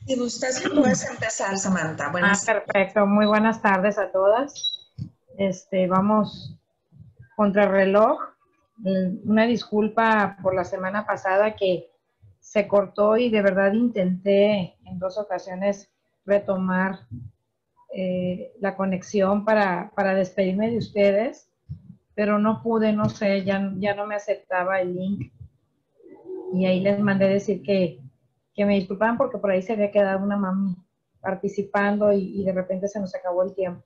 Si gustas, puedes empezar, Samantha. Buenas. Perfecto. Muy buenas tardes a todas. Vamos contra el reloj. Una disculpa por la semana pasada que se cortó y de verdad intenté en 2 ocasiones retomar la conexión para despedirme de ustedes, pero no pude, no sé, ya no me aceptaba el link y ahí les mandé decir que me disculpaban porque por ahí se había quedado una mami participando y de repente se nos acabó el tiempo.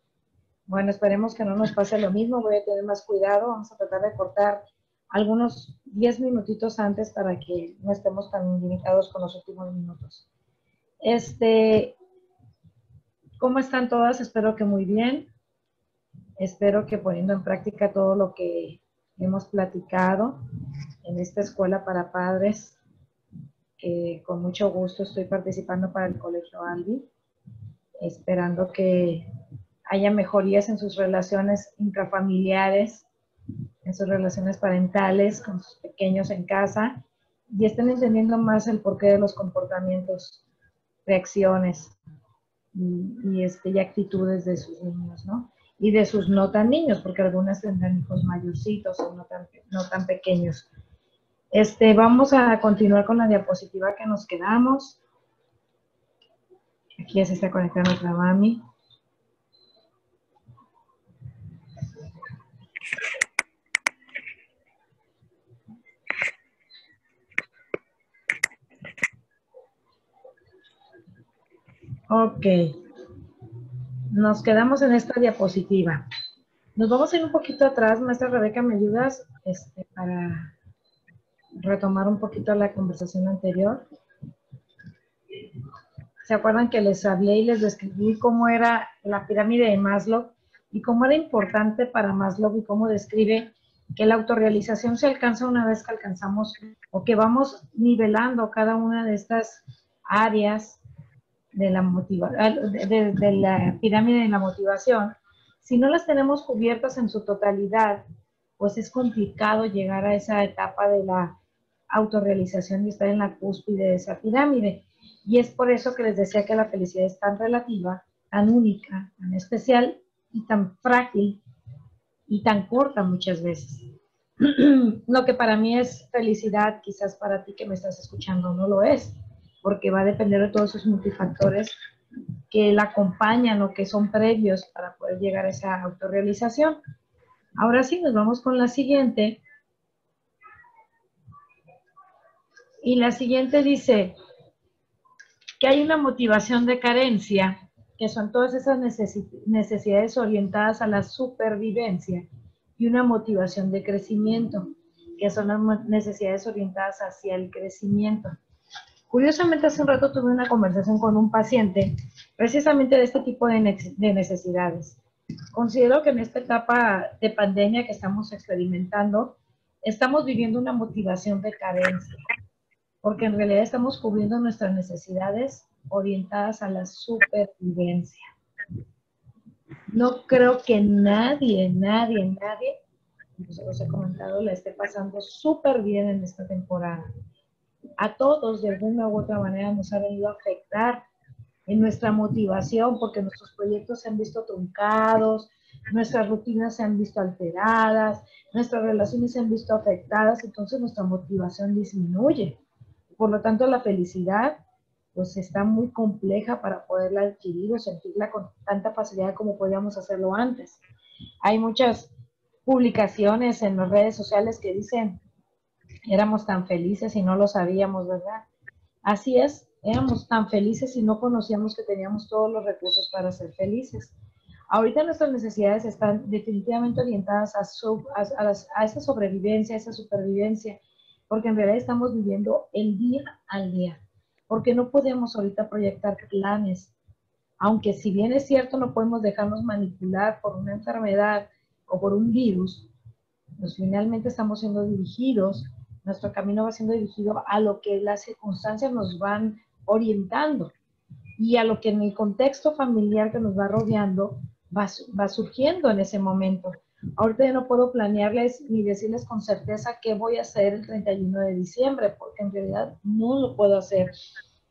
Bueno, esperemos que no nos pase lo mismo, voy a tener más cuidado, vamos a tratar de cortar algunos 10 minutitos antes para que no estemos tan limitados con los últimos minutos. ¿Cómo están todas? Espero que muy bien. Espero que poniendo en práctica todo lo que hemos platicado en esta escuela para padres, que con mucho gusto estoy participando para el Colegio Albi, esperando que haya mejorías en sus relaciones intrafamiliares, en sus relaciones parentales, con sus pequeños en casa, y estén entendiendo más el porqué de los comportamientos, reacciones y actitudes de sus niños, ¿no? Y de sus no tan niños, porque algunas tendrán hijos mayorcitos o no tan pequeños. Vamos a continuar con la diapositiva que nos quedamos. Aquí ya se está conectando otra mami. Ok. Nos quedamos en esta diapositiva. Nos vamos a ir un poquito atrás. Maestra Rebeca, ¿me ayudas para retomar un poquito la conversación anterior? ¿Se acuerdan que les hablé y les describí cómo era la pirámide de Maslow y cómo era importante para Maslow y cómo describe que la autorrealización se alcanza una vez que alcanzamos o que vamos nivelando cada una de estas áreas de la de la pirámide de la motivación? Si no las tenemos cubiertas en su totalidad, pues es complicado llegar a esa etapa de la autorrealización y estar en la cúspide de esa pirámide. Y es por eso que les decía que la felicidad es tan relativa, tan única, tan especial y tan frágil y tan corta muchas veces. Lo que para mí es felicidad, quizás para ti que me estás escuchando no lo es, porque va a depender de todos esos multifactores que la acompañan o que son previos para poder llegar a esa autorrealización. Ahora sí, nos vamos con la siguiente. Y la siguiente dice que hay una motivación de carencia, que son todas esas necesidades orientadas a la supervivencia, y una motivación de crecimiento, que son las necesidades orientadas hacia el crecimiento. Curiosamente, hace un rato tuve una conversación con un paciente precisamente de este tipo de necesidades. Considero que en esta etapa de pandemia que estamos experimentando, estamos viviendo una motivación de carencia, porque en realidad estamos cubriendo nuestras necesidades orientadas a la supervivencia. No creo que nadie, como se los he comentado, la esté pasando súper bien en esta temporada. A todos, de alguna u otra manera, nos ha venido a afectar en nuestra motivación, porque nuestros proyectos se han visto truncados, nuestras rutinas se han visto alteradas, nuestras relaciones se han visto afectadas, entonces nuestra motivación disminuye. Por lo tanto, la felicidad pues está muy compleja para poderla adquirir o sentirla con tanta facilidad como podíamos hacerlo antes. Hay muchas publicaciones en las redes sociales que dicen, éramos tan felices y no lo sabíamos, ¿verdad? Así es, éramos tan felices y no conocíamos que teníamos todos los recursos para ser felices. Ahorita nuestras necesidades están definitivamente orientadas a esa sobrevivencia, a esa supervivencia, porque en realidad estamos viviendo el día al día, porque no podemos ahorita proyectar planes, aunque si bien es cierto no podemos dejarnos manipular por una enfermedad o por un virus, pues finalmente estamos siendo dirigidos, nuestro camino va siendo dirigido a lo que las circunstancias nos van orientando y a lo que en el contexto familiar que nos va rodeando va surgiendo en ese momento. Ahorita yo no puedo planearles ni decirles con certeza qué voy a hacer el 31 de diciembre, porque en realidad no lo puedo hacer.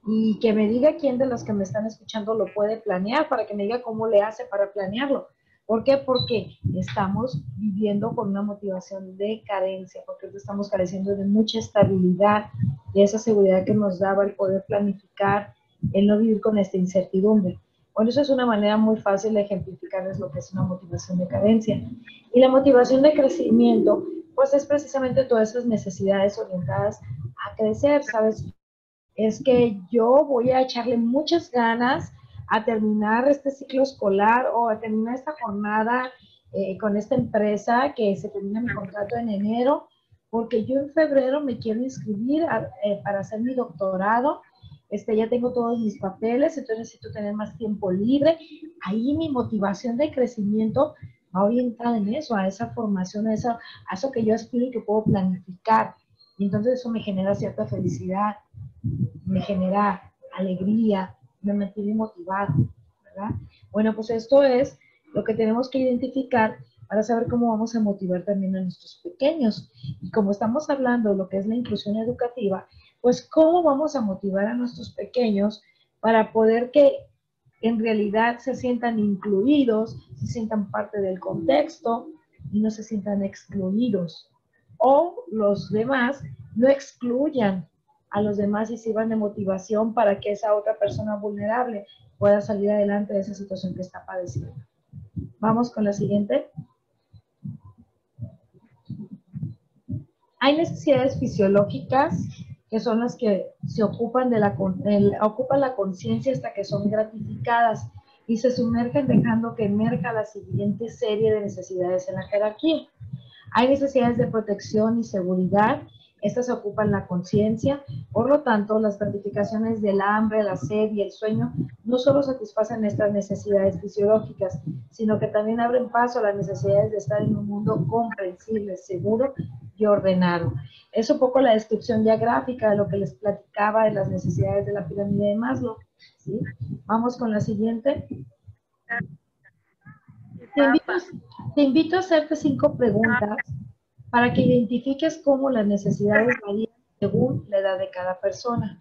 y que me diga quién de los que me están escuchando lo puede planear, para que me diga cómo le hace para planearlo. ¿Por qué? Porque estamos viviendo con una motivación de carencia, porque estamos careciendo de mucha estabilidad, de esa seguridad que nos daba el poder planificar, el no vivir con esta incertidumbre. Bueno, eso es una manera muy fácil de ejemplificarles lo que es una motivación de carencia. Y la motivación de crecimiento, pues es precisamente todas esas necesidades orientadas a crecer, ¿sabes? Es que yo voy a echarle muchas ganas a terminar este ciclo escolar o a terminar esta jornada con esta empresa, que se termina mi contrato en enero, porque yo en febrero me quiero inscribir para hacer mi doctorado. Ya tengo todos mis papeles, entonces necesito tener más tiempo libre. Ahí mi motivación de crecimiento va orientada en eso, a esa formación, a eso que yo aspiro y que puedo planificar. Y entonces eso me genera cierta felicidad, me genera alegría, me mantiene motivado, ¿verdad? Bueno, pues esto es lo que tenemos que identificar para saber cómo vamos a motivar también a nuestros pequeños. Y como estamos hablando de lo que es la inclusión educativa, pues cómo vamos a motivar a nuestros pequeños para poder que en realidad se sientan incluidos, se sientan parte del contexto y no se sientan excluidos. O los demás no excluyan a los demás y sirvan de motivación para que esa otra persona vulnerable pueda salir adelante de esa situación que está padeciendo. Vamos con la siguiente. Hay necesidades fisiológicas que son las que se ocupan ocupan la conciencia hasta que son gratificadas y se sumergen dejando que emerja la siguiente serie de necesidades en la jerarquía. Hay necesidades de protección y seguridad. Estas ocupan la conciencia. Por lo tanto, las gratificaciones del hambre, la sed y el sueño no solo satisfacen estas necesidades fisiológicas, sino que también abren paso a las necesidades de estar en un mundo comprensible, seguro y ordenado. Es un poco la descripción ya gráfica de lo que les platicaba de las necesidades de la pirámide de Maslow, ¿sí? Vamos con la siguiente. Te invito a hacerte 5 preguntas para que identifiques cómo las necesidades varían según la edad de cada persona.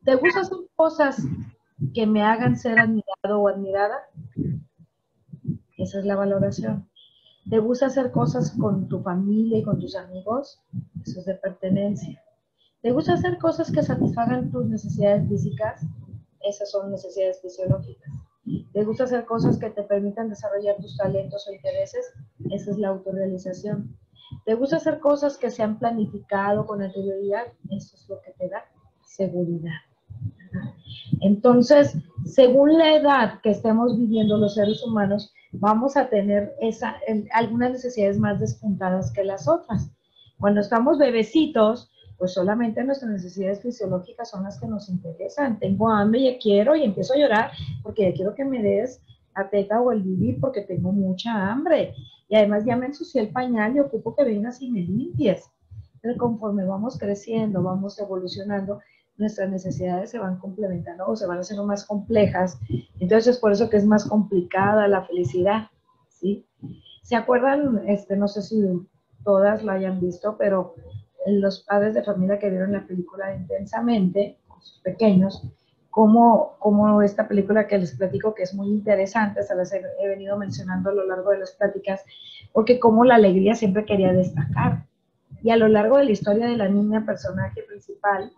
¿Te gusta hacer cosas que me hagan ser admirado o admirada? Esa es la valoración. ¿Te gusta hacer cosas con tu familia y con tus amigos? Eso es de pertenencia. ¿Te gusta hacer cosas que satisfagan tus necesidades físicas? Esas son necesidades fisiológicas. ¿Te gusta hacer cosas que te permitan desarrollar tus talentos o intereses? Esa es la autorrealización. ¿Te gusta hacer cosas que se han planificado con anterioridad? Eso es lo que te da seguridad. Entonces, según la edad que estemos viviendo los seres humanos, vamos a tener algunas necesidades más despuntadas que las otras. Cuando estamos bebecitos, pues solamente nuestras necesidades fisiológicas son las que nos interesan. Tengo hambre, ya quiero, y empiezo a llorar porque ya quiero que me des la teta o el bibi porque tengo mucha hambre. Y además ya me ensucié el pañal y ocupo que vengas y me limpies. Pero conforme vamos creciendo, vamos evolucionando, nuestras necesidades se van complementando o se van haciendo más complejas. Entonces es por eso que es más complicada la felicidad, ¿sí? ¿Se acuerdan? No sé si todas lo hayan visto, pero los padres de familia que vieron la película Intensamente, con sus pequeños, como esta película que les platico, que es muy interesante, se las he venido mencionando a lo largo de las pláticas, porque como la alegría siempre quería destacar. Y a lo largo de la historia de la niña, personaje principal,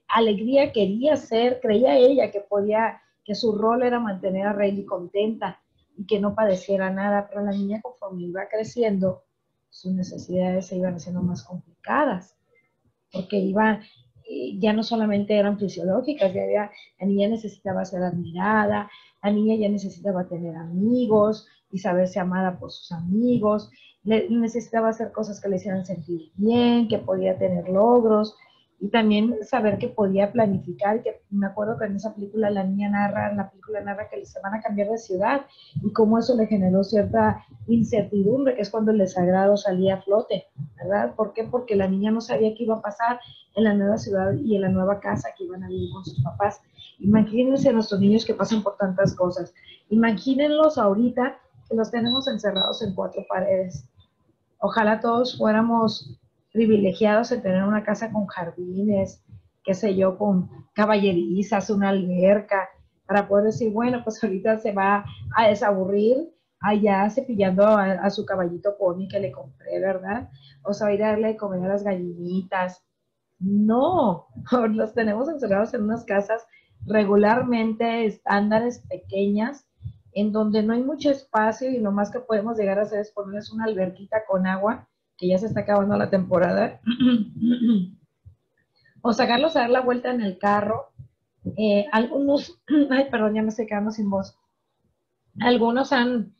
Alegría quería ser, creía ella que su rol era mantener a Rayleigh contenta y que no padeciera nada, pero la niña, conforme iba creciendo, sus necesidades se iban haciendo más complicadas, porque ya no solamente eran fisiológicas, la niña necesitaba ser admirada, la niña ya necesitaba tener amigos y saberse amada por sus amigos, necesitaba hacer cosas que le hicieran sentir bien, que podía tener logros, y también saber que podía planificar, que me acuerdo que en esa película la película narra que se van a cambiar de ciudad y cómo eso le generó cierta incertidumbre, que es cuando el desagrado salía a flote, ¿verdad? ¿Por qué? Porque la niña no sabía qué iba a pasar en la nueva ciudad y en la nueva casa que iban a vivir con sus papás. Imagínense a nuestros niños que pasan por tantas cosas. Imagínenlos ahorita que los tenemos encerrados en 4 paredes. Ojalá todos fuéramos privilegiados en tener una casa con jardines, qué sé yo, con caballerizas, una alberca, para poder decir, bueno, pues ahorita se va a desaburrir allá cepillando a su caballito pony que le compré, ¿verdad? O sea, ir a darle de comer a las gallinitas. No, los tenemos encerrados en unas casas regularmente estándares pequeñas, en donde no hay mucho espacio y lo más que podemos llegar a hacer es ponerles una alberquita con agua, que ya se está acabando la temporada, o sacarlos a dar la vuelta en el carro. Algunos, ay, perdón, ya me estoy quedando sin voz. Algunos han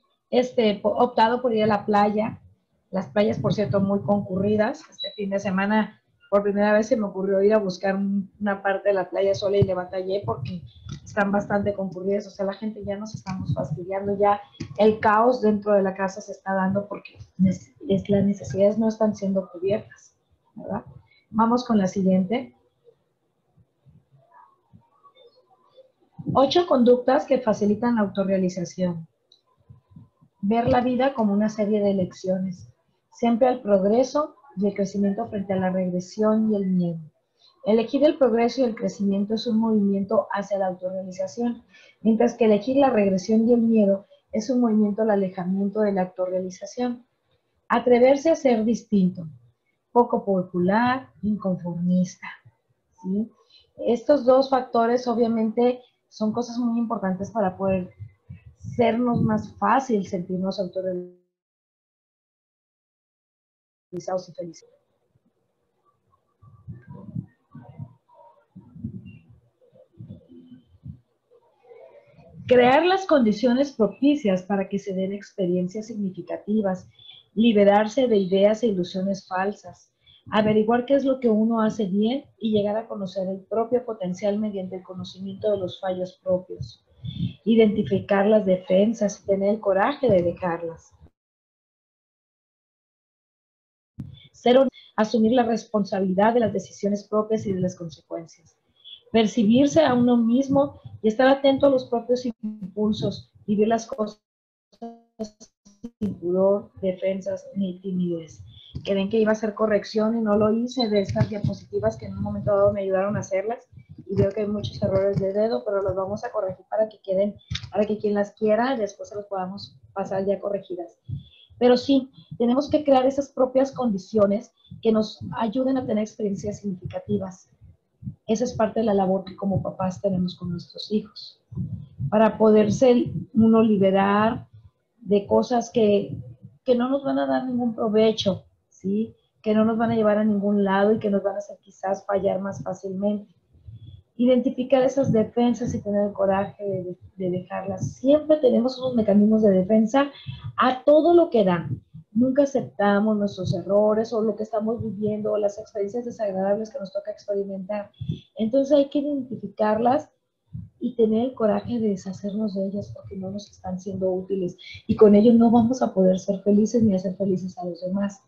optado por ir a la playa. Las playas, por cierto, muy concurridas. Este fin de semana, por primera vez se me ocurrió ir a buscar una parte de la playa sola y le batallé porque están bastante concurridas. O sea, la gente ya nos estamos fastidiando. Ya el caos dentro de la casa se está dando porque las necesidades no están siendo cubiertas, ¿verdad? Vamos con la siguiente. 8 conductas que facilitan la autorrealización. Ver la vida como una serie de elecciones, siempre al progreso y el crecimiento frente a la regresión y el miedo. Elegir el progreso y el crecimiento es un movimiento hacia la autorrealización, mientras que elegir la regresión y el miedo es un movimiento al alejamiento de la autorrealización. Atreverse a ser distinto, poco popular, inconformista, ¿sí? Estos dos factores obviamente son cosas muy importantes para poder sernos más fácil sentirnos autorrealizados y felices. Crear las condiciones propicias para que se den experiencias significativas, liberarse de ideas e ilusiones falsas, averiguar qué es lo que uno hace bien y llegar a conocer el propio potencial mediante el conocimiento de los fallos propios, identificar las defensas y tener el coraje de dejarlas. Asumir la responsabilidad de las decisiones propias y de las consecuencias. Percibirse a uno mismo y estar atento a los propios impulsos, vivir las cosas sin pudor, defensas ni timidez. Creen que iba a hacer corrección y no lo hice de estas diapositivas que en un momento dado me ayudaron a hacerlas y veo que hay muchos errores de dedo, pero los vamos a corregir para que queden, para que quien las quiera después se los podamos pasar ya corregidas. Pero sí, tenemos que crear esas propias condiciones que nos ayuden a tener experiencias significativas. Esa es parte de la labor que como papás tenemos con nuestros hijos. Para poderse uno liberar de cosas que no nos van a dar ningún provecho, ¿sí? Que no nos van a llevar a ningún lado y que nos van a hacer quizás fallar más fácilmente. Identificar esas defensas y tener el coraje de dejarlas. Siempre tenemos unos mecanismos de defensa a todo lo que da. Nunca aceptamos nuestros errores o lo que estamos viviendo o las experiencias desagradables que nos toca experimentar. Entonces hay que identificarlas y tener el coraje de deshacernos de ellas porque no nos están siendo útiles y con ello no vamos a poder ser felices ni hacer felices a los demás.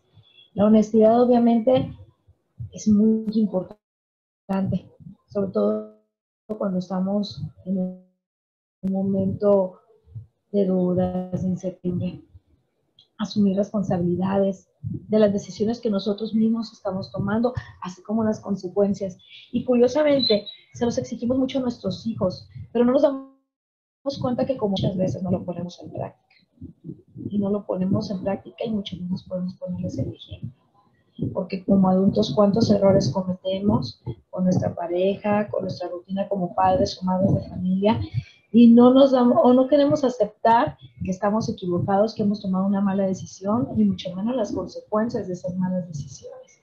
La honestidad obviamente es muy importante, sobre todo cuando estamos en un momento de dudas, de incertidumbre. Asumir responsabilidades de las decisiones que nosotros mismos estamos tomando, así como las consecuencias. Y curiosamente, se los exigimos mucho a nuestros hijos, pero no nos damos cuenta que como muchas veces no lo ponemos en práctica. Y no lo ponemos en práctica y mucho menos podemos ponerles el ejemplo. Porque como adultos, ¿cuántos errores cometemos con nuestra pareja, con nuestra rutina como padres o madres de familia? Y no nos damos, o no queremos aceptar que estamos equivocados, que hemos tomado una mala decisión, y mucho menos las consecuencias de esas malas decisiones.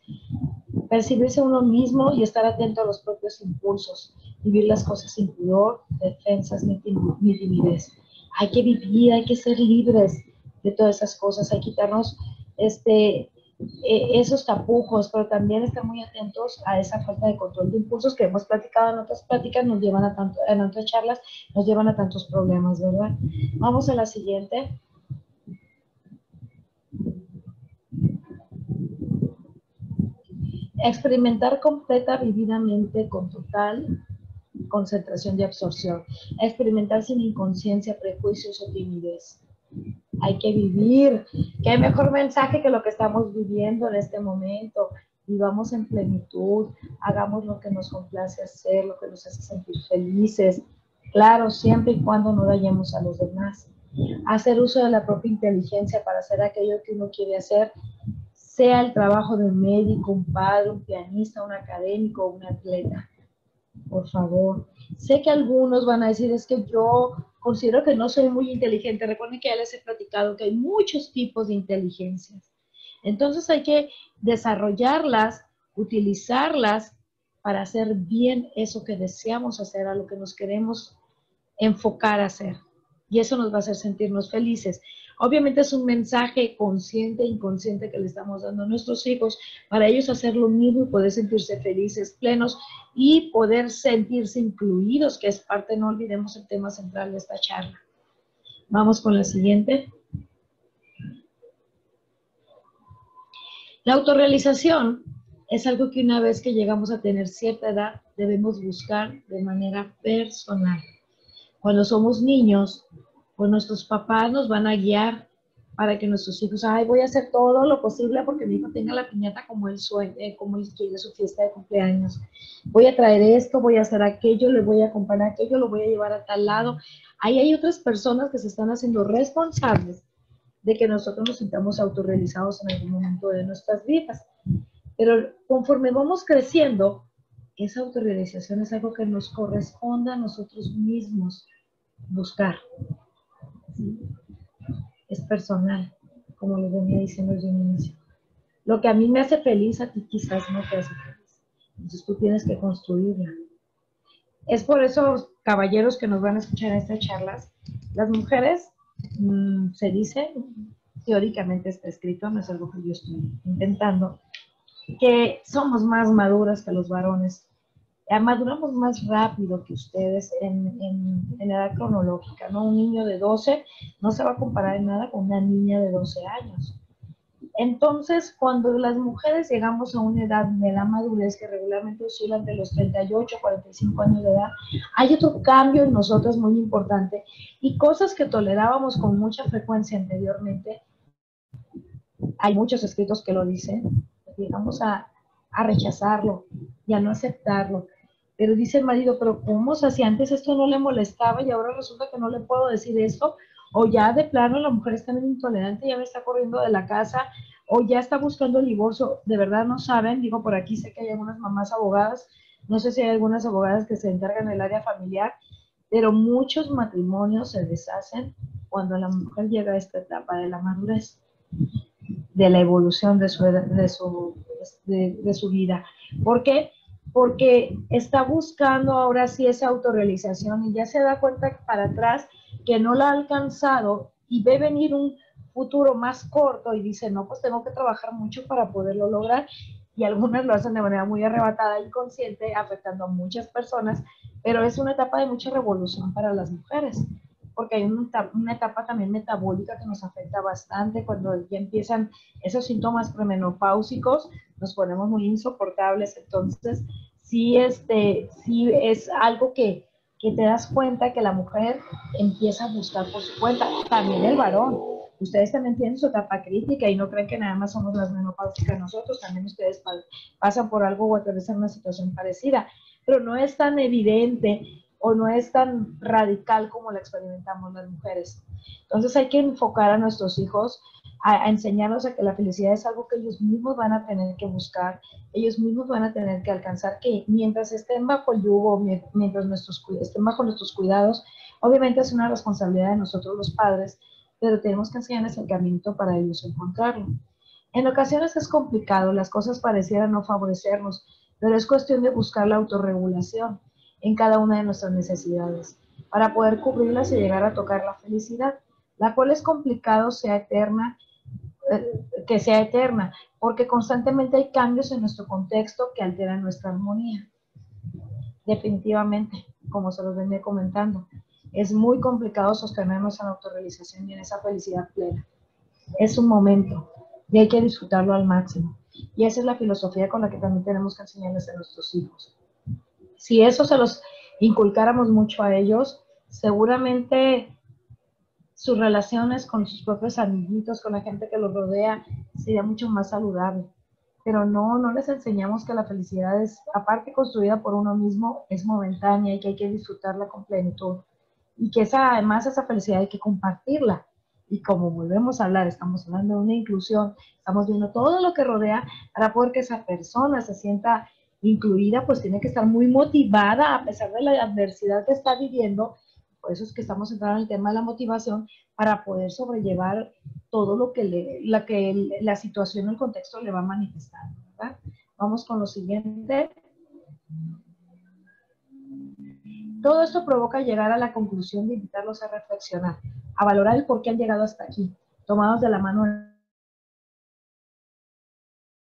Percibirse a uno mismo y estar atento a los propios impulsos, vivir las cosas sin pudor, defensas ni timidez. Hay que vivir, hay que ser libres de todas esas cosas, hay que quitarnos esos tapujos, pero también estar muy atentos a esa falta de control de impulsos que hemos platicado en otras pláticas, nos llevan a tanto, en otras charlas, nos llevan a tantos problemas, ¿verdad? Vamos a la siguiente. Experimentar completa, vividamente, con total concentración y absorción. Experimentar sin inconsciencia, prejuicios o timidez. Hay que vivir. ¿Qué mejor mensaje que lo que estamos viviendo en este momento? vivamos en plenitud, hagamos lo que nos complace hacer, lo que nos hace sentir felices, claro, siempre y cuando no dañemos a los demás. Hacer uso de la propia inteligencia para hacer aquello que uno quiere hacer, sea el trabajo de un médico, un padre, un pianista, un académico, un atleta. Por favor. Sé que algunos van a decir, es que yo considero que no soy muy inteligente. Recuerden que ya les he platicado que hay muchos tipos de inteligencias. Entonces hay que desarrollarlas, utilizarlas para hacer bien eso que deseamos hacer, a lo que nos queremos enfocar a hacer. Y eso nos va a hacer sentirnos felices. Obviamente es un mensaje consciente e inconsciente que le estamos dando a nuestros hijos para ellos hacer lo mismo y poder sentirse felices, plenos y poder sentirse incluidos, que es parte, no olvidemos el tema central de esta charla. Vamos con la siguiente. La autorrealización es algo que una vez que llegamos a tener cierta edad debemos buscar de manera personal. Cuando somos niños, pues nuestros papás nos van a guiar para que nuestros hijos, ay, voy a hacer todo lo posible porque mi hijo tenga la piñata como él sueña, como él quiere su fiesta de cumpleaños. Voy a traer esto, voy a hacer aquello, le voy a comprar aquello, lo voy a llevar a tal lado. Ahí hay otras personas que se están haciendo responsables de que nosotros nos sintamos autorrealizados en algún momento de nuestras vidas. Pero conforme vamos creciendo, esa autorrealización es algo que nos corresponde a nosotros mismos buscar. ¿Sí? Es personal, como les venía diciendo desde un inicio. Lo que a mí me hace feliz, a ti quizás no te hace feliz. Entonces tú tienes que construirla. Es por eso, caballeros que nos van a escuchar en estas charlas, las mujeres, se dice, teóricamente está escrito, no es algo que yo estoy inventando, que somos más maduras que los varones. Maduramos más rápido que ustedes en edad cronológica, ¿no? Un niño de 12 no se va a comparar en nada con una niña de 12 años. Entonces, cuando las mujeres llegamos a una edad de la madurez que regularmente oscila entre los 38 y 45 años de edad, hay otro cambio en nosotros muy importante y cosas que tolerábamos con mucha frecuencia anteriormente, hay muchos escritos que lo dicen, llegamos a rechazarlo y a no aceptarlo. Pero dice el marido, pero ¿cómo? O sea, si antes esto no le molestaba y ahora resulta que no le puedo decir esto, o ya de plano la mujer está intolerante, ya me está corriendo de la casa, o ya está buscando el divorcio, de verdad no saben, digo, por aquí sé que hay algunas mamás abogadas, no sé si hay algunas abogadas que se encargan del área familiar, pero muchos matrimonios se deshacen cuando la mujer llega a esta etapa de la madurez, de la evolución de su vida. ¿Por qué? Porque está buscando ahora sí esa autorrealización y ya se da cuenta para atrás que no la ha alcanzado y ve venir un futuro más corto y dice, no, pues tengo que trabajar mucho para poderlo lograr, y algunas lo hacen de manera muy arrebatada, inconsciente, afectando a muchas personas, pero es una etapa de mucha revolución para las mujeres, porque hay una etapa también metabólica que nos afecta bastante cuando ya empiezan esos síntomas premenopáusicos, nos ponemos muy insoportables. Entonces sí, sí es algo que te das cuenta que la mujer empieza a buscar por su cuenta, también el varón. Ustedes también tienen su etapa crítica y no creen que nada más somos las menopáusicas nosotros, también ustedes pasan por algo o atraviesan una situación parecida, pero no es tan evidente o no es tan radical como la experimentamos las mujeres. Entonces hay que enfocar a nuestros hijos a enseñarnos a que la felicidad es algo que ellos mismos van a tener que buscar, ellos mismos van a tener que alcanzar, que mientras estén bajo el yugo, mientras estén bajo nuestros cuidados, obviamente es una responsabilidad de nosotros los padres, pero tenemos que enseñarles el camino para ellos encontrarlo. En ocasiones es complicado, las cosas parecieran no favorecernos, pero es cuestión de buscar la autorregulación en cada una de nuestras necesidades, para poder cubrirlas y llegar a tocar la felicidad, la cual es complicado que sea eterna, porque constantemente hay cambios en nuestro contexto que alteran nuestra armonía. Definitivamente, como se los venía comentando, es muy complicado sostenernos en la autorrealización y en esa felicidad plena. Es un momento y hay que disfrutarlo al máximo. Y esa es la filosofía con la que también tenemos que enseñarles a nuestros hijos. Si eso se los inculcáramos mucho a ellos, seguramente sus relaciones con sus propios amiguitos, con la gente que los rodea, sería mucho más saludable. pero no les enseñamos que la felicidad es, aparte construida por uno mismo, es momentánea y que hay que disfrutarla con plenitud. Y que además esa felicidad hay que compartirla. Y como volvemos a hablar, estamos hablando de una inclusión, estamos viendo todo lo que rodea para poder que esa persona se sienta incluida, pues tiene que estar muy motivada a pesar de la adversidad que está viviendo. Por eso es que estamos entrando en el tema de la motivación para poder sobrellevar todo lo que la situación, el contexto le va manifestando, ¿verdad? Vamos con lo siguiente. Todo esto provoca llegar a la conclusión de invitarlos a reflexionar, a valorar el por qué han llegado hasta aquí, tomados de la mano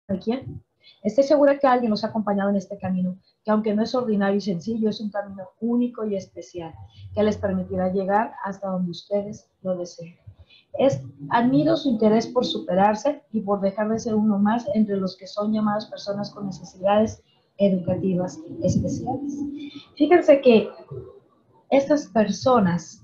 de quién. Estoy segura que alguien los ha acompañado en este camino, que aunque no es ordinario y sencillo, es un camino único y especial, que les permitirá llegar hasta donde ustedes lo deseen. Admiro su interés por superarse y por dejar de ser uno más entre los que son llamadas personas con necesidades educativas especiales. Fíjense que estas personas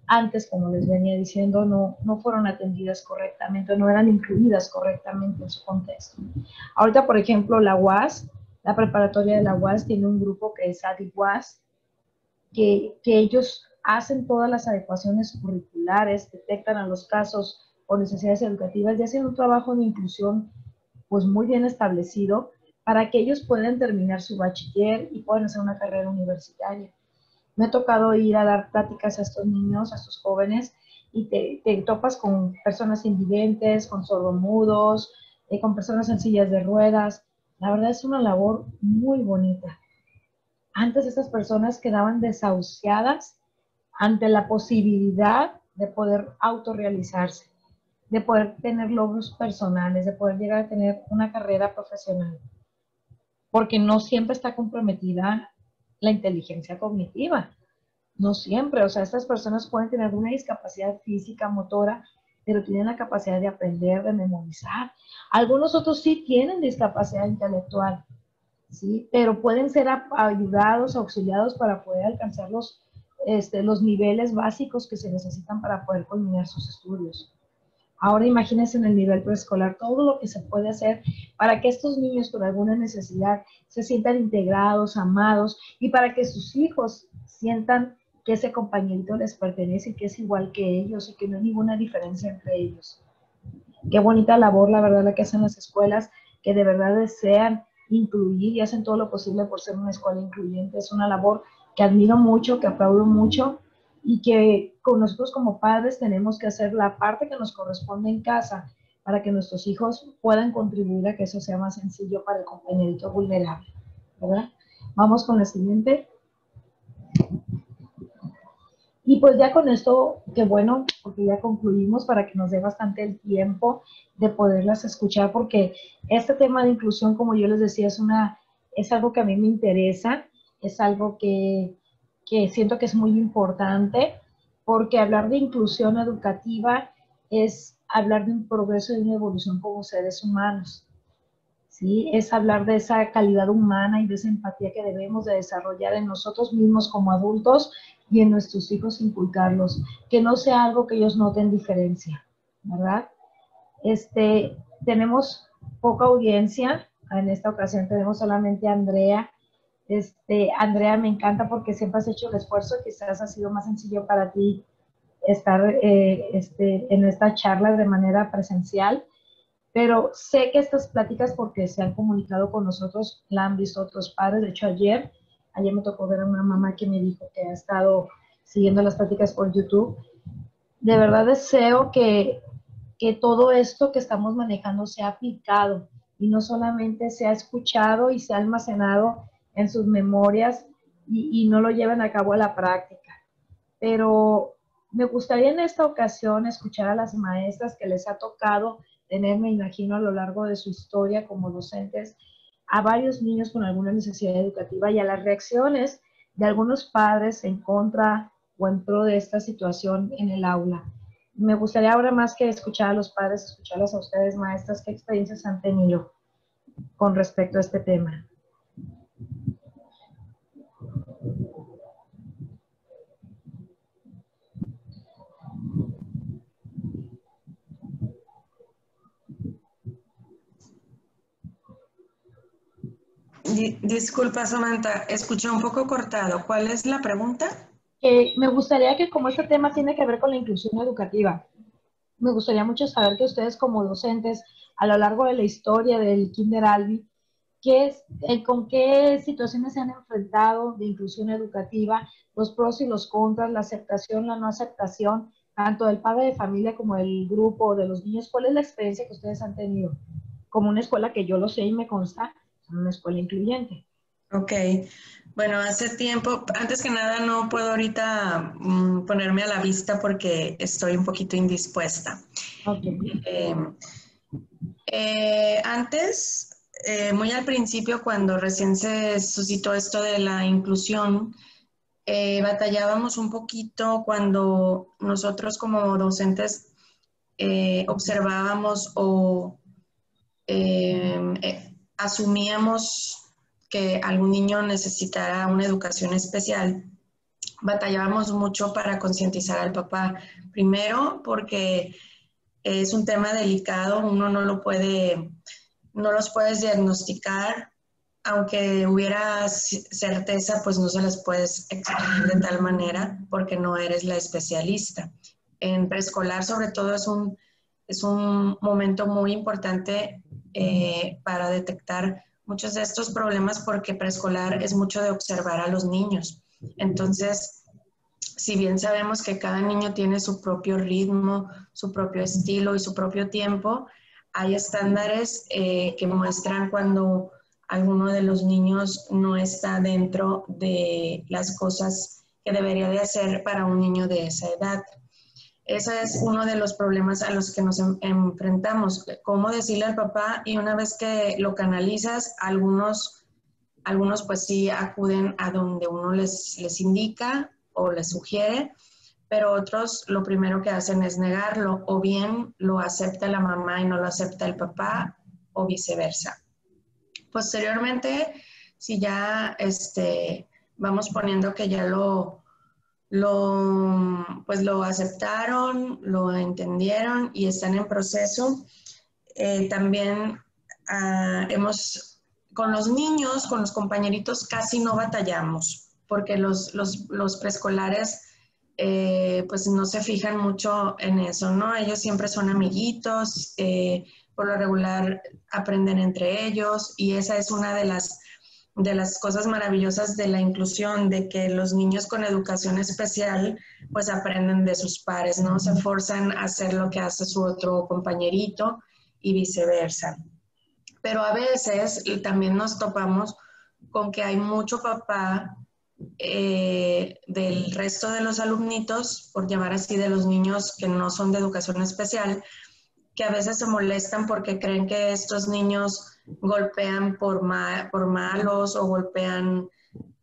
antes, como les venía diciendo, no fueron atendidas correctamente, no eran incluidas correctamente en su contexto. Ahorita, por ejemplo, la UAS, la preparatoria de la UAS tiene un grupo que es ADIWAS, que ellos hacen todas las adecuaciones curriculares, detectan a los casos o necesidades educativas y hacen un trabajo de inclusión pues muy bien establecido para que ellos puedan terminar su bachiller y puedan hacer una carrera universitaria. Me ha tocado ir a dar pláticas a estos niños, a estos jóvenes, y te topas con personas invidentes, con sordomudos, con personas en sillas de ruedas. La verdad es una labor muy bonita. Antes estas personas quedaban desahuciadas ante la posibilidad de poder autorrealizarse, de poder tener logros personales, de poder llegar a tener una carrera profesional, porque no siempre está comprometida la inteligencia cognitiva. No siempre, o sea, estas personas pueden tener una discapacidad física, motora, pero tienen la capacidad de aprender, de memorizar. Algunos otros sí tienen discapacidad intelectual, ¿sí? Pero pueden ser ayudados, auxiliados para poder alcanzar los niveles básicos que se necesitan para poder culminar sus estudios. Ahora imagínense en el nivel preescolar todo lo que se puede hacer para que estos niños con alguna necesidad se sientan integrados, amados, y para que sus hijos sientan que ese compañerito les pertenece y que es igual que ellos y que no hay ninguna diferencia entre ellos. Qué bonita labor, la verdad, la que hacen las escuelas, que de verdad desean incluir y hacen todo lo posible por ser una escuela incluyente. Es una labor que admiro mucho, que aplaudo mucho, y que con nosotros como padres tenemos que hacer la parte que nos corresponde en casa para que nuestros hijos puedan contribuir a que eso sea más sencillo para el compañerito vulnerable, ¿verdad? Vamos con la siguiente. Y pues ya con esto, qué bueno, porque ya concluimos para que nos dé bastante el tiempo de poderlas escuchar, porque este tema de inclusión, como yo les decía, es algo que a mí me interesa, es algo que siento que es muy importante, porque hablar de inclusión educativa es hablar de un progreso y de una evolución como seres humanos. ¿Sí? Es hablar de esa calidad humana y de esa empatía que debemos de desarrollar en nosotros mismos como adultos y en nuestros hijos inculcarlos, que no sea algo que ellos noten diferencia, ¿verdad? Tenemos poca audiencia, en esta ocasión tenemos solamente a Andrea. Andrea, me encanta porque siempre has hecho el esfuerzo, quizás ha sido más sencillo para ti estar en esta charla de manera presencial, pero sé que estas pláticas, porque se han comunicado con nosotros, la han visto otros padres. De hecho, ayer me tocó ver a una mamá que me dijo que ha estado siguiendo las pláticas por YouTube. De verdad deseo que todo esto que estamos manejando sea aplicado y no solamente sea escuchado y sea almacenado en sus memorias y no lo lleven a cabo a la práctica. Pero me gustaría en esta ocasión escuchar a las maestras que les ha tocado tener, me imagino, a lo largo de su historia como docentes, a varios niños con alguna necesidad educativa y a las reacciones de algunos padres en contra o en pro de esta situación en el aula. Me gustaría ahora más que escuchar a los padres, escucharlas a ustedes, maestras, qué experiencias han tenido con respecto a este tema. Disculpa, Samantha, escuché un poco cortado. ¿Cuál es la pregunta? Me gustaría que, como este tema tiene que ver con la inclusión educativa, me gustaría mucho saber que ustedes como docentes, a lo largo de la historia del Kinder Albi, ¿con qué situaciones se han enfrentado de inclusión educativa, los pros y los contras, la aceptación, la no aceptación, tanto del padre de familia como del grupo o de los niños? ¿Cuál es la experiencia que ustedes han tenido como una escuela que yo lo sé y me consta, una escuela incluyente? Ok, bueno, hace tiempo, antes que nada no puedo ahorita ponerme a la vista porque estoy un poquito indispuesta. Ok. Eh, Antes, muy al principio, cuando recién se suscitó esto de la inclusión, batallábamos un poquito cuando nosotros como docentes observábamos o asumíamos que algún niño necesitara una educación especial. Batallábamos mucho para concientizar al papá. Primero, porque es un tema delicado, uno no los puedes diagnosticar, aunque hubiera certeza, pues no se las puedes explicar de tal manera porque no eres la especialista. En preescolar, sobre todo, es un momento muy importante para detectar muchos de estos problemas porque preescolar es mucho de observar a los niños. Entonces, si bien sabemos que cada niño tiene su propio ritmo, su propio estilo y su propio tiempo, hay estándares que muestran cuando alguno de los niños no está dentro de las cosas que debería de hacer para un niño de esa edad. Ese es uno de los problemas a los que nos enfrentamos. Cómo decirle al papá, y una vez que lo canalizas, algunos pues sí acuden a donde uno les indica o les sugiere, pero otros lo primero que hacen es negarlo, o bien lo acepta la mamá y no lo acepta el papá, o viceversa. Posteriormente, si ya vamos poniendo que ya pues lo aceptaron, lo entendieron y están en proceso, también con los niños, con los compañeritos, casi no batallamos, porque los preescolares pues no se fijan mucho en eso, ¿no? Ellos siempre son amiguitos, por lo regular aprenden entre ellos y esa es una de las cosas maravillosas de la inclusión, de que los niños con educación especial pues aprenden de sus pares, ¿no? Se forzan a hacer lo que hace su otro compañerito y viceversa. Pero a veces también nos topamos con que hay mucho papá del resto de los alumnitos, por llamar así, de los niños que no son de educación especial, que a veces se molestan porque creen que estos niños golpean por malos o golpean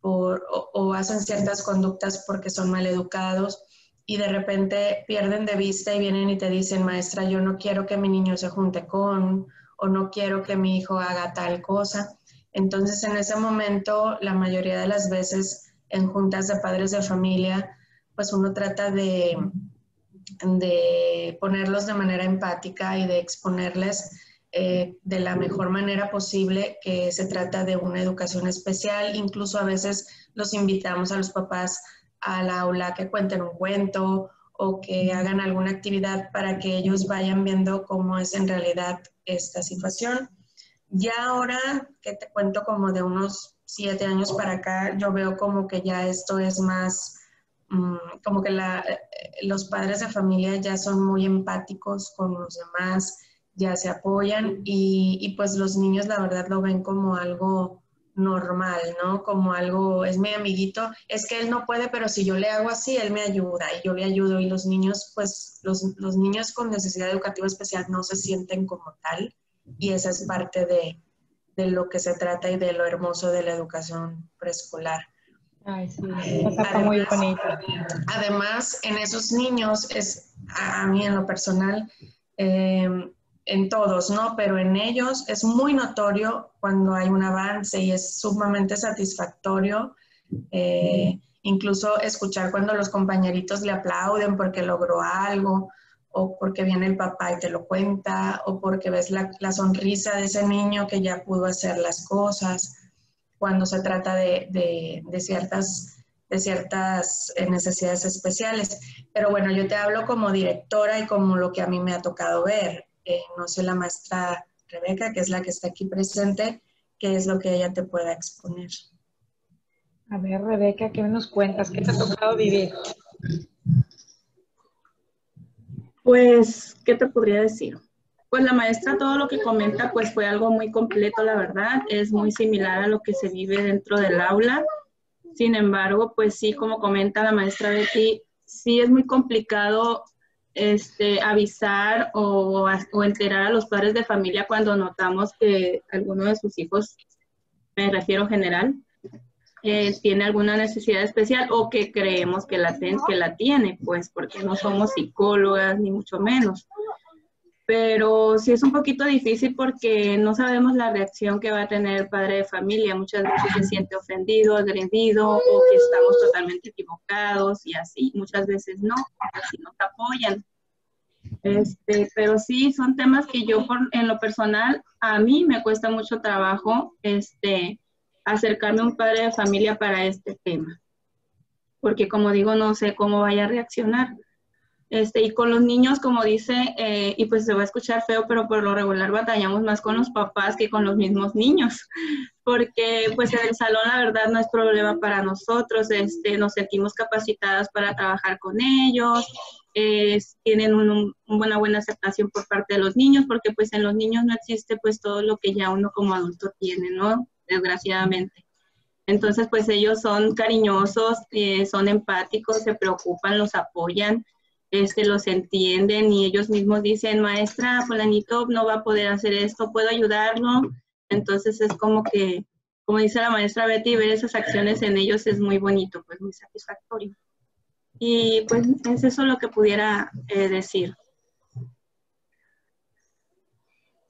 o hacen ciertas conductas porque son maleducados y de repente pierden de vista y vienen y te dicen, maestra, yo no quiero que mi niño se junte con, o no quiero que mi hijo haga tal cosa. Entonces, en ese momento, la mayoría de las veces en juntas de padres de familia, pues uno trata de ponerlos de manera empática y de exponerles de la mejor manera posible que se trata de una educación especial. Incluso a veces los invitamos a los papás al aula que cuenten un cuento o que hagan alguna actividad para que ellos vayan viendo cómo es en realidad esta situación. Ya ahora que te cuento como de unos 7 años para acá, yo veo como que ya esto es más, como que los padres de familia ya son muy empáticos con los demás, ya se apoyan y pues los niños la verdad lo ven como algo normal, ¿no? Como algo, es mi amiguito, es que él no puede, pero si yo le hago así, él me ayuda y yo le ayudo y los niños, pues los niños con necesidad educativa especial no se sienten como tal y esa es parte de lo que se trata y de lo hermoso de la educación preescolar. Ay, sí, esa está muy bonita. Además, en esos niños, a mí en lo personal, en todos, ¿no? Pero en ellos es muy notorio cuando hay un avance y es sumamente satisfactorio. Incluso escuchar cuando los compañeritos le aplauden porque logró algo, o porque viene el papá y te lo cuenta, o porque ves la sonrisa de ese niño que ya pudo hacer las cosas. cuando se trata de ciertas necesidades especiales. Pero bueno, yo te hablo como directora y como lo que a mí me ha tocado ver. No sé la maestra Rebeca, que es la que está aquí presente, qué es lo que ella te pueda exponer. A ver, Rebeca, ¿qué nos cuentas? ¿Qué te ha tocado vivir? Pues, ¿qué te podría decir? Pues la maestra todo lo que comenta pues fue algo muy completo, la verdad. Es muy similar a lo que se vive dentro del aula. Sin embargo, pues sí, como comenta la maestra Betty, sí es muy complicado avisar o enterar a los padres de familia cuando notamos que alguno de sus hijos, me refiero general, tiene alguna necesidad especial o que creemos que la tiene, pues porque no somos psicólogas ni mucho menos. Pero sí es un poquito difícil porque no sabemos la reacción que va a tener el padre de familia. Muchas veces se siente ofendido, agredido o que estamos totalmente equivocados y así. Muchas veces no, así nos apoyan. Pero sí, son temas que yo en lo personal, a mí me cuesta mucho trabajo acercarme a un padre de familia para este tema. Porque como digo, no sé cómo vaya a reaccionar. Y con los niños, como dice, y pues se va a escuchar feo, pero por lo regular batallamos más con los papás que con los mismos niños, porque pues en el salón la verdad no es problema para nosotros, nos sentimos capacitadas para trabajar con ellos, tienen una buena aceptación por parte de los niños, porque pues en los niños no existe pues todo lo que ya uno como adulto tiene, ¿no? Desgraciadamente. Entonces pues ellos son cariñosos, son empáticos, se preocupan, los apoyan, los entienden y ellos mismos dicen, maestra, fulanito no va a poder hacer esto, ¿puedo ayudarlo? Entonces es como que, como dice la maestra Betty, ver esas acciones en ellos es muy bonito, pues muy satisfactorio. Y pues es eso lo que pudiera decir.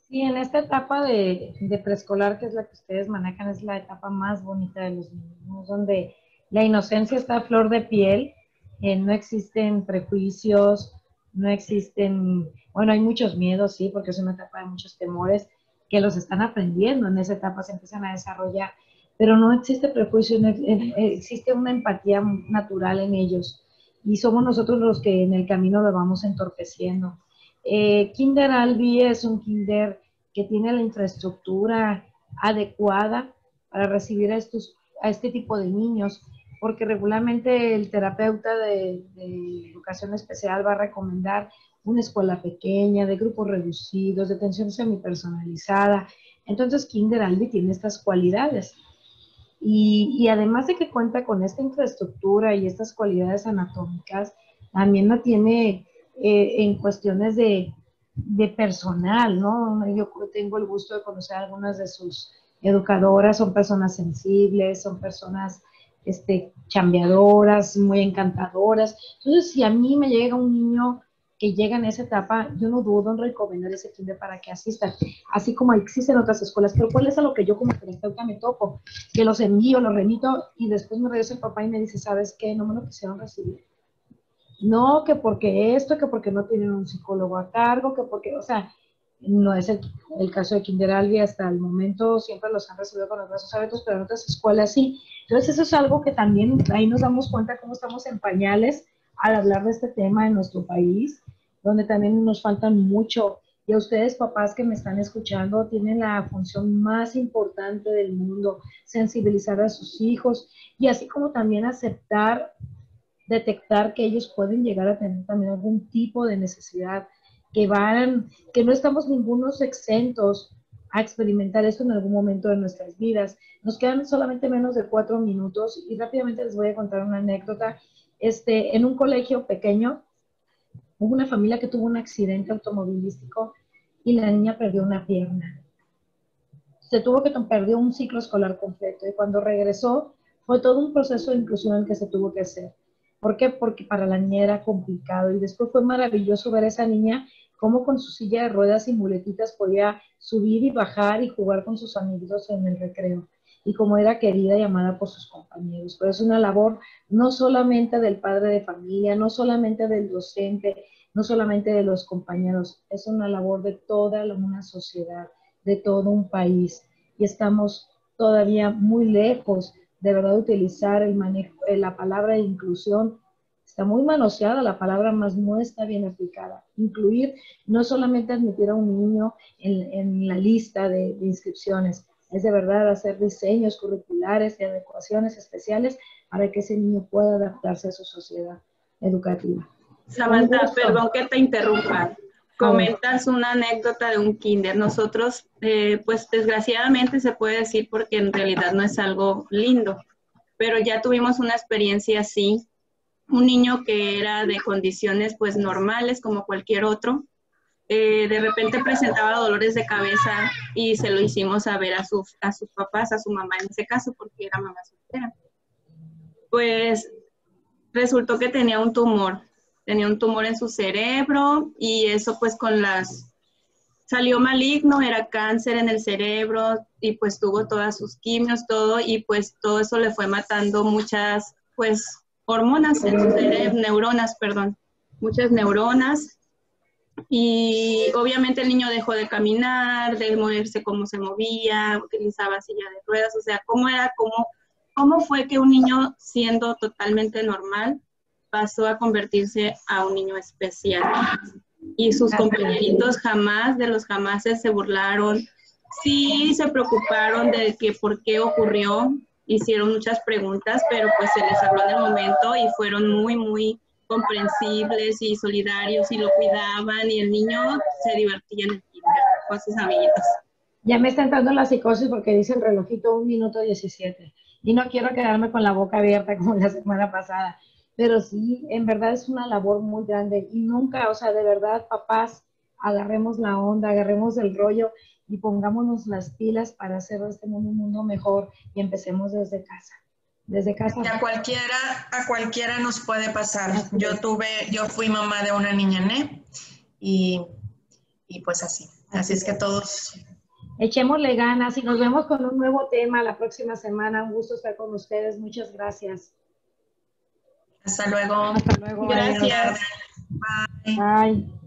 Sí, en esta etapa de preescolar, que es la que ustedes manejan, es la etapa más bonita de los niños, donde la inocencia está a flor de piel, no existen prejuicios, no existen, bueno, hay muchos miedos, sí, porque es una etapa de muchos temores que los están aprendiendo, en esa etapa se empiezan a desarrollar, pero no existe prejuicio, no, existe una empatía natural en ellos, y somos nosotros los que en el camino lo vamos entorpeciendo. Kinder Albi es un kinder que tiene la infraestructura adecuada para recibir a este tipo de niños, porque regularmente el terapeuta de educación especial va a recomendar una escuela pequeña, de grupos reducidos, de atención semipersonalizada. Entonces, Kinder Albi tiene estas cualidades. Y además de que cuenta con esta infraestructura y estas cualidades anatómicas, también la tiene en cuestiones de personal, ¿no? Yo tengo el gusto de conocer a algunas de sus educadoras, son personas sensibles, son personas chambeadoras, muy encantadoras. Entonces, si a mí me llega un niño que llega en esa etapa, yo no dudo en recomendar ese kinder para que asistan, así como existen otras escuelas. Pero ¿cuál es a lo que yo como terapeuta me toco? Que los envío, los remito y después me regresa el papá y me dice, ¿sabes qué? No me lo quisieron recibir. No, que porque esto, que porque no tienen un psicólogo a cargo, que porque, o sea, no es el caso de Kinder Albi, hasta el momento siempre los han recibido con los brazos abiertos, pero en otras escuelas sí. Entonces eso es algo que también ahí nos damos cuenta cómo estamos en pañales al hablar de este tema en nuestro país, donde también nos faltan mucho. Y a ustedes, papás que me están escuchando, tienen la función más importante del mundo, sensibilizar a sus hijos y así como también aceptar, detectar que ellos pueden llegar a tener también algún tipo de necesidad, que no estamos ningunos exentos a experimentar esto en algún momento de nuestras vidas. Nos quedan solamente menos de 4 minutos y rápidamente les voy a contar una anécdota. En un colegio pequeño hubo una familia que tuvo un accidente automovilístico y la niña perdió una pierna. Se tuvo que perder un ciclo escolar completo y cuando regresó fue todo un proceso de inclusión el que se tuvo que hacer. ¿Por qué? Porque para la niña era complicado y después fue maravilloso ver a esa niña cómo con su silla de ruedas y muletitas podía subir y bajar y jugar con sus amigos en el recreo y cómo era querida y amada por sus compañeros. Pero es una labor no solamente del padre de familia, no solamente del docente, no solamente de los compañeros, es una labor de toda una sociedad, de todo un país. Y estamos todavía muy lejos de verdad utilizar el manejo, la palabra inclusión. Está muy manoseada la palabra, más no está bien aplicada. Incluir, no solamente admitir a un niño en la lista de inscripciones, es de verdad hacer diseños curriculares y adecuaciones especiales para que ese niño pueda adaptarse a su sociedad educativa. Samantha, perdón que te interrumpa. Comentas una anécdota de un kinder. Nosotros, pues desgraciadamente se puede decir porque en realidad no es algo lindo, pero ya tuvimos una experiencia así. Un niño que era de condiciones pues normales como cualquier otro, de repente presentaba dolores de cabeza y se lo hicimos saber a sus papás, a su mamá en ese caso, porque era mamá soltera. Pues resultó que tenía un tumor en su cerebro y eso pues salió maligno, era cáncer en el cerebro y pues tuvo todas sus quimios, todo, y pues todo eso le fue matando muchas pues hormonas en su cerebro, muchas neuronas. Y obviamente el niño dejó de caminar, de moverse como se movía, utilizaba silla de ruedas, o sea, ¿cómo fue que un niño siendo totalmente normal pasó a convertirse a un niño especial? Y sus compañeritos jamás, de los jamases, se burlaron, sí se preocuparon de que por qué ocurrió, hicieron muchas preguntas, pero pues se les habló en el momento y fueron muy, muy comprensibles y solidarios y lo cuidaban y el niño se divertía en el kinder con sus amiguitos. Ya me está entrando la psicosis porque dice el relojito 1:17 y no quiero quedarme con la boca abierta como la semana pasada, pero sí, en verdad es una labor muy grande y nunca, o sea, de verdad, papás, agarremos la onda, agarremos el rollo y pongámonos las pilas para hacer de este mundo un mundo mejor y empecemos desde casa. Desde casa. Y a cualquiera nos puede pasar. Yo fui mamá de una niña NE y pues así es que todos. Echémosle ganas y nos vemos con un nuevo tema la próxima semana. Un gusto estar con ustedes. Muchas gracias. Hasta luego. Hasta luego. Gracias. Bye. Bye.